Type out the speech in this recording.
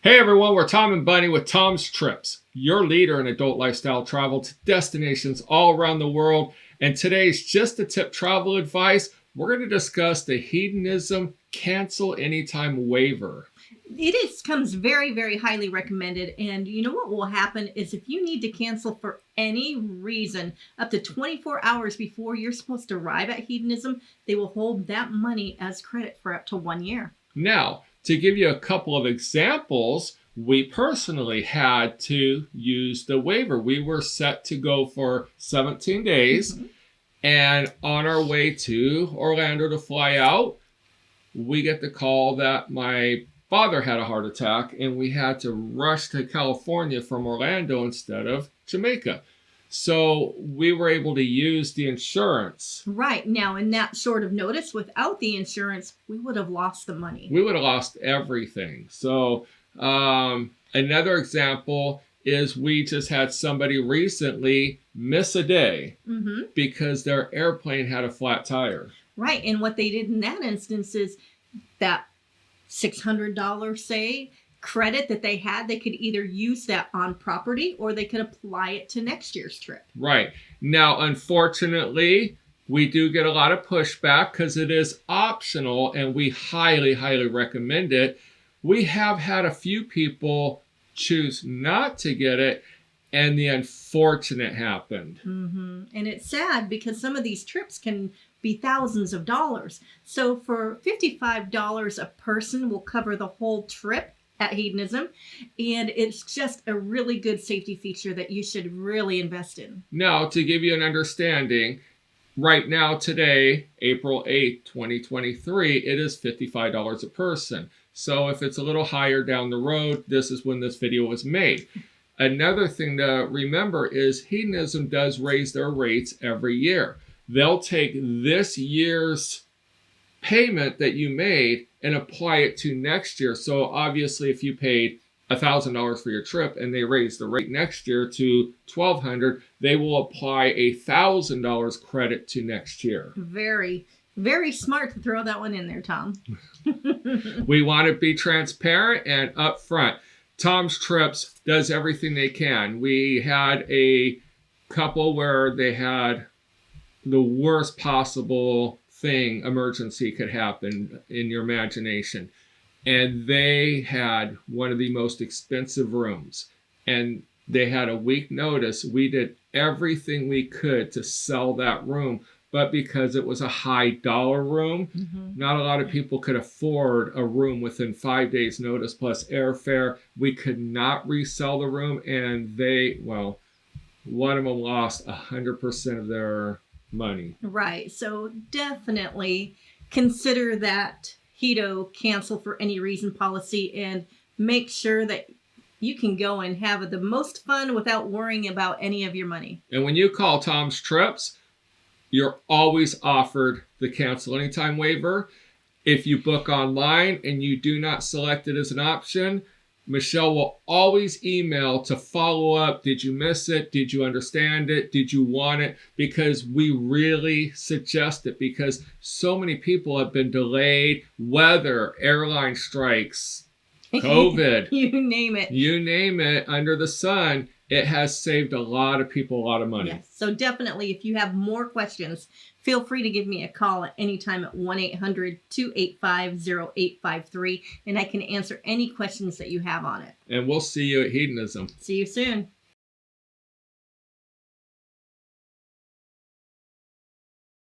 Hey everyone, we're Tom and Bunny with Tom's Trips, your leader in adult lifestyle travel to destinations all around the world. And today's Just a Tip travel advice, we're going to discuss the Hedonism cancel anytime waiver. Comes very, very highly recommended. And you know what will happen is if you need to cancel for any reason up to 24 hours before you're supposed to arrive at Hedonism, they will hold that money as credit for up to 1 year. Now, to give you a couple of examples, we personally had to use the waiver. We were set to go for 17 days. And on our way to Orlando to fly out, we get the call that my father had a heart attack and we had to rush to California from Orlando instead of Jamaica. So we were able to use the insurance. Right. Now, in that short of notice, without the insurance, we would have lost the money. We would have lost everything. So another example is we just had somebody recently miss a day because their airplane had a flat tire. Right. And what they did in that instance is that $600, say, credit that they had, they could either use that on property or they could apply it to next year's trip. Right. Now, unfortunately, we do get a lot of pushback because it is optional and we highly, highly recommend it. We have had a few people choose not to get it, and the unfortunate happened. And it's sad because some of these trips can be thousands of dollars. So for $55 a person will cover the whole trip at Hedonism, and it's just a really good safety feature that you should really invest in. Now, to give you an understanding, right now today, April 8th, 2023, it is $55 a person. So if it's a little higher down the road, this is when this video was made. Another thing to remember is Hedonism does raise their rates every year. They'll take this year's payment that you made and apply it to next year. So obviously if you paid $1,000 for your trip and they raise the rate next year to $1,200, they will apply $1,000 credit to next year. Very, very smart to throw that one in there, Tom. We want to be transparent and upfront. Tom's Trips does everything they can. We had a couple where they had the worst possible emergency could happen in your imagination. And they had one of the most expensive rooms. And they had a week notice. We did everything we could to sell that room. But because it was a high dollar room, not a lot of people could afford a room within 5 days notice plus airfare. We could not resell the room. And one of them lost 100% of their money. Right. So definitely consider that Hedo cancel for any reason policy and make sure that you can go and have the most fun without worrying about any of your money. And when you call Tom's Trips, you're always offered the cancel anytime waiver. If you book online and you do not select it as an option, Michelle will always email to follow up. Did you miss it? Did you understand it? Did you want it? Because we really suggest it because so many people have been delayed. Weather, airline strikes, COVID. You name it. You name it under the sun. It has saved a lot of people a lot of money. Yes. So definitely, if you have more questions, feel free to give me a call at any time at 1-800-285-0853, and I can answer any questions that you have on it. And we'll see you at Hedonism. See you soon.